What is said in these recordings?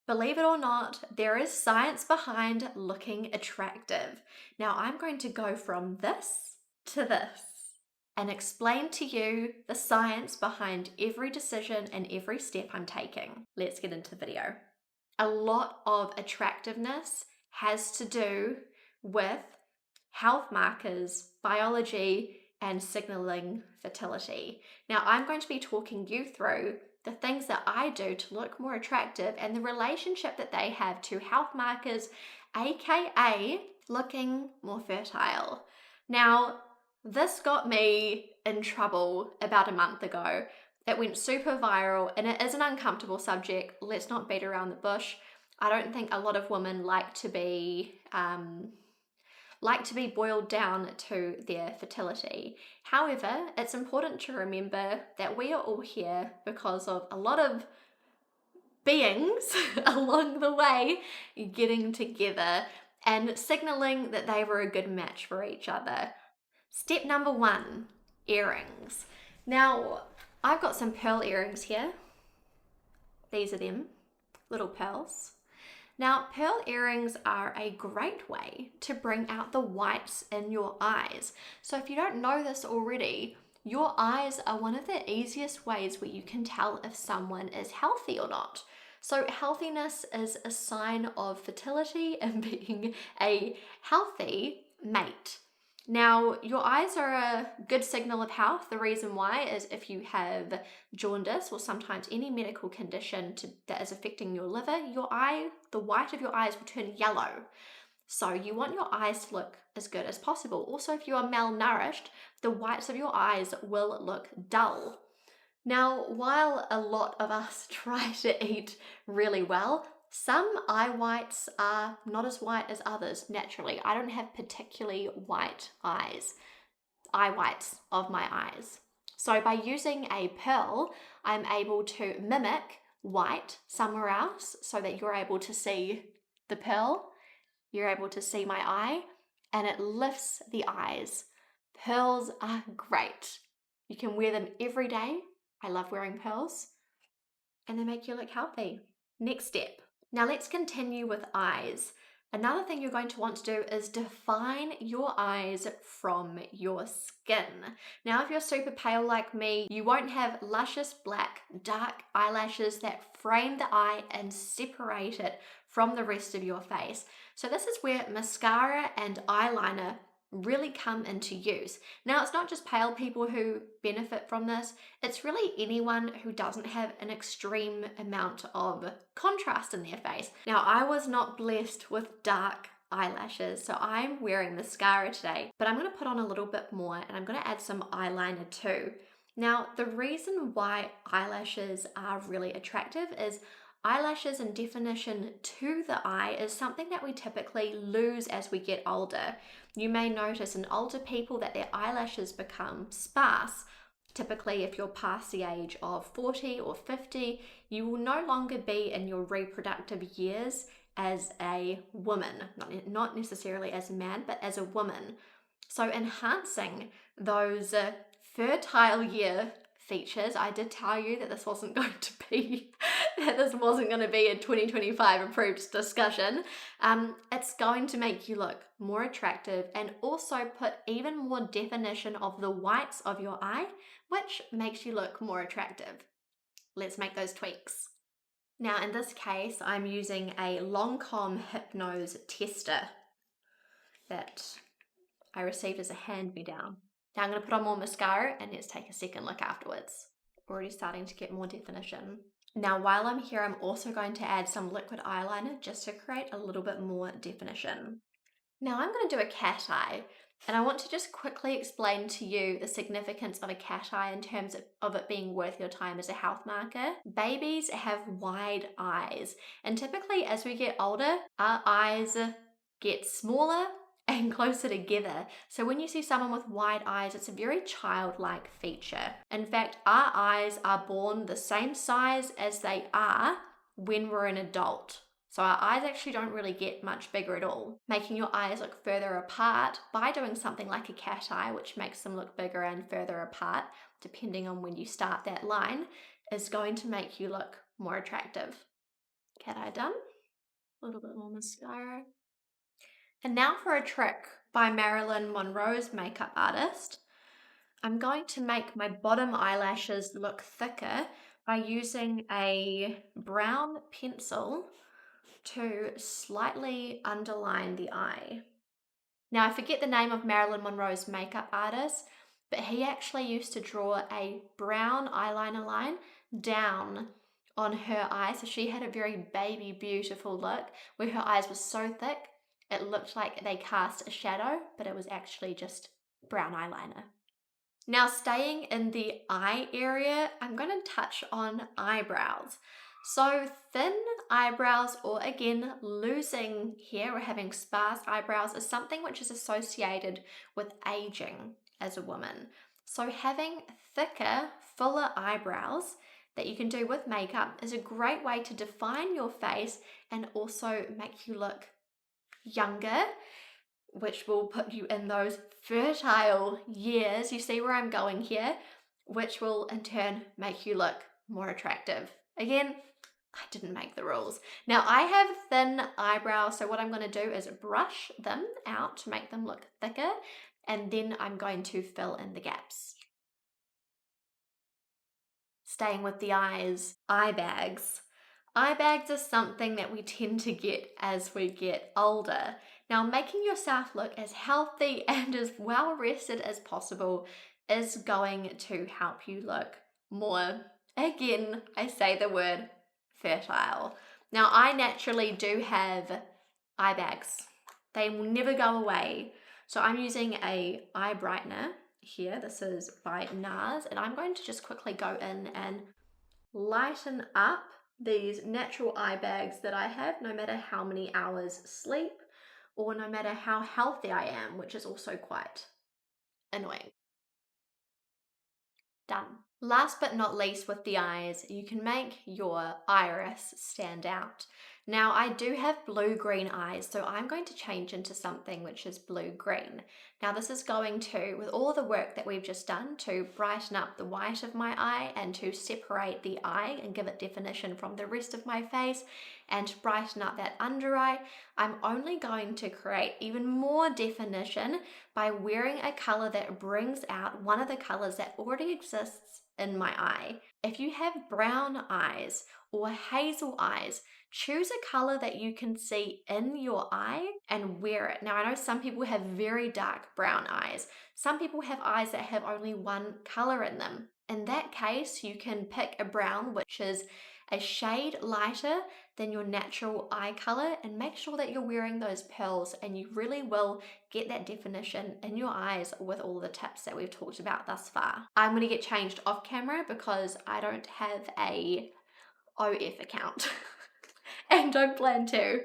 Believe it or not, there is science behind looking attractive. Now, I'm going to go from this to this and explain to you the science behind every decision and every step I'm taking. Let's get into the video. A lot of attractiveness has to do with health markers, biology, and signaling fertility. Now, I'm going to be talking you through the things that I do to look more attractive and the relationship that they have to health markers, aka looking more fertile. Now, this got me in trouble about a month ago. It went super viral and it is an uncomfortable subject. Let's not beat around the bush. I don't think a lot of women like to be boiled down to their fertility. However, it's important to remember that we are all here because of a lot of beings along the way getting together and signaling that they were a good match for each other. Step number 1, earrings. Now, I've got some pearl earrings here. These are them, little pearls. Now, pearl earrings are a great way to bring out the whites in your eyes. So if you don't know this already, your eyes are one of the easiest ways where you can tell if someone is healthy or not. So healthiness is a sign of fertility and being a healthy mate. Now, your eyes are a good signal of health. The reason why is if you have jaundice or sometimes any medical condition that is affecting your liver, the white of your eyes will turn yellow. So you want your eyes to look as good as possible. Also, if you are malnourished, the whites of your eyes will look dull. Now, while a lot of us try to eat really well, some eye whites are not as white as others naturally. I don't have particularly white eyes, eye whites of my eyes. So by using a pearl, I'm able to mimic white somewhere else so that you're able to see the pearl, you're able to see my eye, and it lifts the eyes. Pearls are great. You can wear them every day. I love wearing pearls, and they make you look healthy. Next step. Now let's continue with eyes. Another thing you're going to want to do is define your eyes from your skin. Now, if you're super pale like me, you won't have luscious black, dark eyelashes that frame the eye and separate it from the rest of your face. So this is where mascara and eyeliner really come into use. Now, it's not just pale people who benefit from this, it's really anyone who doesn't have an extreme amount of contrast in their face. Now, I was not blessed with dark eyelashes, so I'm wearing mascara today, but I'm going to put on a little bit more and I'm going to add some eyeliner too. Now, the reason why eyelashes are really attractive is eyelashes and definition to the eye is something that we typically lose as we get older. You may notice in older people that their eyelashes become sparse. Typically, if you're past the age of 40 or 50, you will no longer be in your reproductive years as a woman, not necessarily as a man, but as a woman. So enhancing those fertile year features, I did tell you that this wasn't going to be a 2025 approved discussion. It's going to make you look more attractive and also put even more definition of the whites of your eye, which makes you look more attractive. Let's make those tweaks. Now, in this case, I'm using a Lancome Hypnose tester that I received as a hand-me-down. Now I'm going to put on more mascara and let's take a second look afterwards. Already starting to get more definition. Now, while I'm here, I'm also going to add some liquid eyeliner just to create a little bit more definition. Now I'm going to do a cat eye, and I want to just quickly explain to you the significance of a cat eye in terms of it being worth your time as a health marker. Babies have wide eyes, and typically as we get older, our eyes get smaller and closer together. So when you see someone with wide eyes, it's a very childlike feature. In fact, our eyes are born the same size as they are when we're an adult. So our eyes actually don't really get much bigger at all. Making your eyes look further apart by doing something like a cat eye, which makes them look bigger and further apart, depending on when you start that line, is going to make you look more attractive. Cat eye done. A little bit more mascara. And now for a trick by Marilyn Monroe's makeup artist. I'm going to make my bottom eyelashes look thicker by using a brown pencil to slightly underline the eye. Now, I forget the name of Marilyn Monroe's makeup artist, but he actually used to draw a brown eyeliner line down on her eyes. So she had a very baby beautiful look where her eyes were so thick it looked like they cast a shadow, but it was actually just brown eyeliner. Now, staying in the eye area, I'm going to touch on eyebrows. So thin eyebrows, or again, losing hair or having sparse eyebrows, is something which is associated with aging as a woman. So having thicker, fuller eyebrows that you can do with makeup is a great way to define your face and also make you look younger, which will put you in those fertile years. You see where I'm going here, which will in turn make you look more attractive. Again, I didn't make the rules. Now I have thin eyebrows, so what I'm going to do is brush them out to make them look thicker, and then I'm going to fill in the gaps. Staying with the eyes, eye bags. Eye bags are something that we tend to get as we get older. Now, making yourself look as healthy and as well rested as possible is going to help you look more, again, I say the word fertile. Now, I naturally do have eye bags. They will never go away. So I'm using a eye brightener here. This is by NARS, and I'm going to just quickly go in and lighten up these natural eye bags that I have, no matter how many hours sleep or no matter how healthy I am, which is also quite annoying. Done. Last but not least, with the eyes, you can make your iris stand out. Now, I do have blue-green eyes, so I'm going to change into something which is blue-green. Now, this is going to, with all the work that we've just done to brighten up the white of my eye and to separate the eye and give it definition from the rest of my face and to brighten up that under eye, I'm only going to create even more definition by wearing a color that brings out one of the colors that already exists in my eye. If you have brown eyes or hazel eyes, choose a color that you can see in your eye and wear it. Now, I know some people have very dark brown eyes. Some people have eyes that have only one color in them. In that case, you can pick a brown which is a shade lighter than your natural eye color and make sure that you're wearing those pearls, and you really will get that definition in your eyes with all the tips that we've talked about thus far. I'm going to get changed off camera because I don't have a OF account and don't plan to.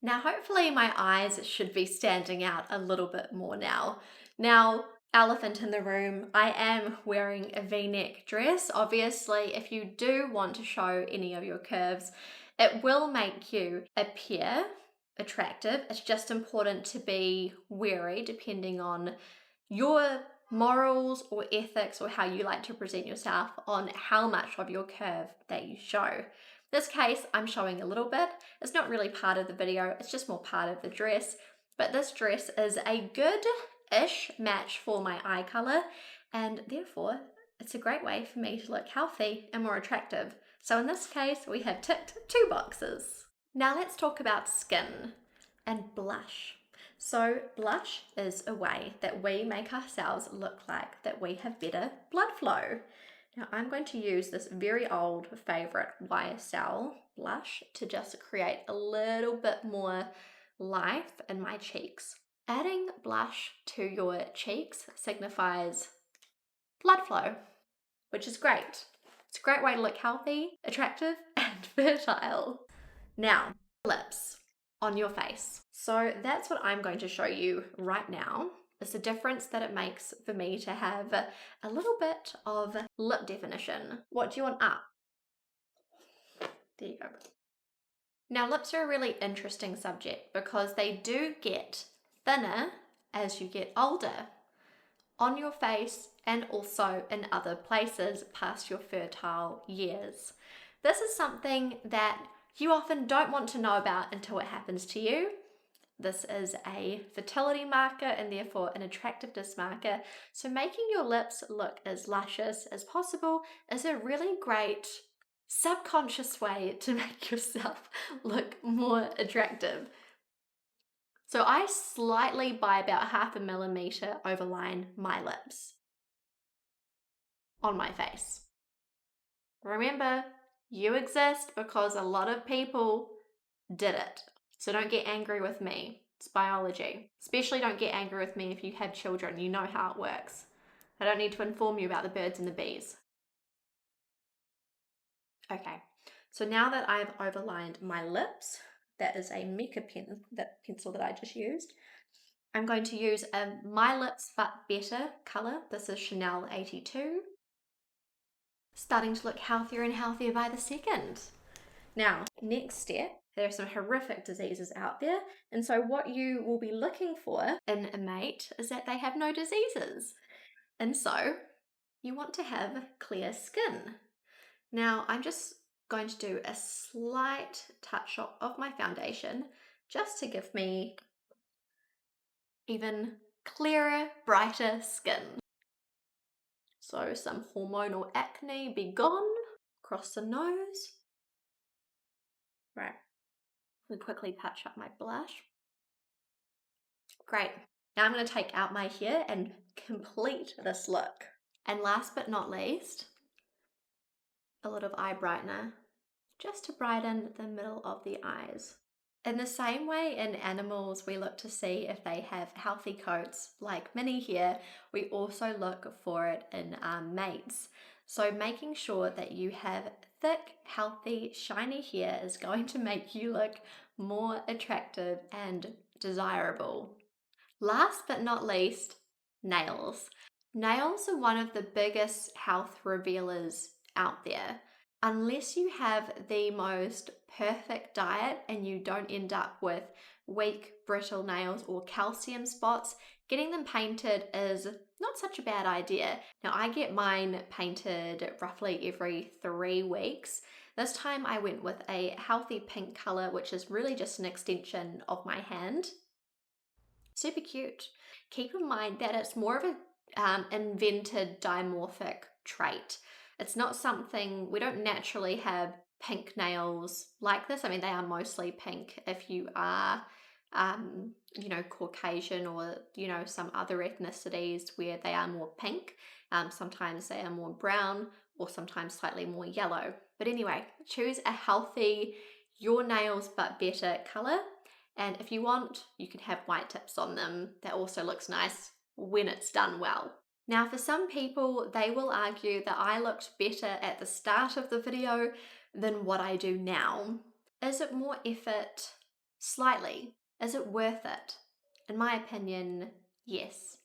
Now, hopefully my eyes should be standing out a little bit more now. Now, elephant in the room, I am wearing a V-neck dress. Obviously, if you do want to show any of your curves, it will make you appear attractive. It's just important to be wary depending on your morals or ethics or how you like to present yourself on how much of your curve that you show. This case, I'm showing a little bit. It's not really part of the video, it's just more part of the dress. But this dress is a good-ish match for my eye color, and therefore it's a great way for me to look healthy and more attractive. So in this case, we have ticked 2 boxes. Now let's talk about skin and blush. So blush is a way that we make ourselves look like that we have better blood flow. Now I'm going to use this very old favorite YSL blush to just create a little bit more life in my cheeks. Adding blush to your cheeks signifies blood flow, which is great. It's a great way to look healthy, attractive, and fertile. Now, lips on your face. So that's what I'm going to show you right now. It's the difference that it makes for me to have a little bit of lip definition. What do you want up? There you go. Now, lips are a really interesting subject because they do get thinner as you get older. on your face and also in other places past your fertile years. This is something that you often don't want to know about until it happens to you. This is a fertility marker and therefore an attractiveness marker. So making your lips look as luscious as possible is a really great subconscious way to make yourself look more attractive. So I slightly, by about 0.5 millimeter, overline my lips on my face. Remember, you exist because a lot of people did it. So don't get angry with me. It's biology. Especially don't get angry with me if you have children. You know how it works. I don't need to inform you about the birds and the bees. Okay, so now that I've overlined my lips, that is a mica pen, that pencil that I just used, I'm going to use a My Lips But Better colour. This is Chanel 82. Starting to look healthier and healthier by the second. Now, next step, there are some horrific diseases out there, and so what you will be looking for in a mate is that they have no diseases. And so, you want to have clear skin. Now, I'm just going to do a slight touch up of my foundation just to give me even clearer, brighter skin. So some hormonal acne be gone across the nose. Right, let me quickly touch up my blush. Great, now I'm going to take out my hair and complete this look. And last but not least, a lot of eye brightener, just to brighten the middle of the eyes. In the same way in animals we look to see if they have healthy coats like Minnie here, we also look for it in our mates. So making sure that you have thick, healthy, shiny hair is going to make you look more attractive and desirable. Last but not least, nails. Nails are one of the biggest health revealers out there. Unless you have the most perfect diet and you don't end up with weak, brittle nails or calcium spots, getting them painted is not such a bad idea. Now, I get mine painted roughly every 3 weeks. This time I went with a healthy pink color, which is really just an extension of my hand. Super cute. Keep in mind that it's more of a invented dimorphic trait. It's not something, we don't naturally have pink nails like this. I mean, they are mostly pink if you are, Caucasian or, some other ethnicities where they are more pink. Sometimes they are more brown or sometimes slightly more yellow. But anyway, choose a healthy, your nails but better color. And if you want, you can have white tips on them. That also looks nice when it's done well. Now, for some people, they will argue that I looked better at the start of the video than what I do now. Is it more effort? Slightly. Is it worth it? In my opinion, yes.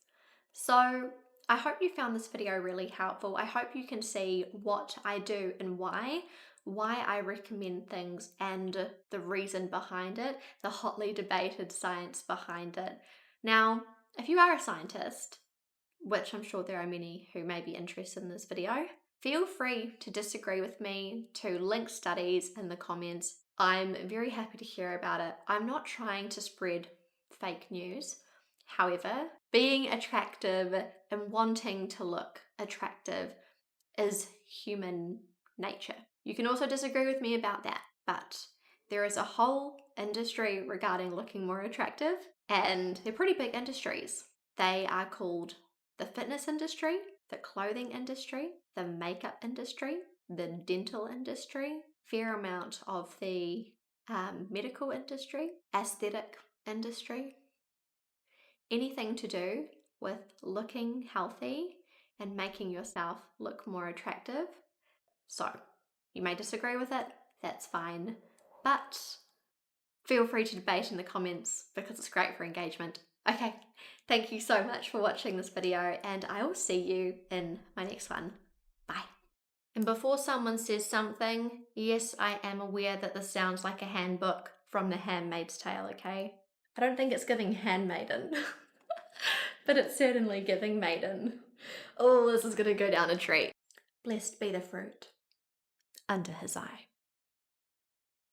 So I hope you found this video really helpful. I hope you can see what I do and why I recommend things and the reason behind it, the hotly debated science behind it. Now, if you are a scientist, which I'm sure there are many who may be interested in this video, feel free to disagree with me, to link studies in the comments. I'm very happy to hear about it. I'm not trying to spread fake news. However, being attractive and wanting to look attractive is human nature. You can also disagree with me about that, but there is a whole industry regarding looking more attractive, and they're pretty big industries. They are called the fitness industry, the clothing industry, the makeup industry, the dental industry, fair amount of the medical industry, aesthetic industry, anything to do with looking healthy and making yourself look more attractive. So you may disagree with it, that's fine, but feel free to debate in the comments because it's great for engagement. Okay, thank you so much for watching this video, and I will see you in my next one. Bye. And before someone says something, yes, I am aware that this sounds like a handbook from The Handmaid's Tale, okay? I don't think it's giving handmaiden. but it's certainly giving maiden. Oh, this is gonna go down a treat. Blessed be the fruit under his eye.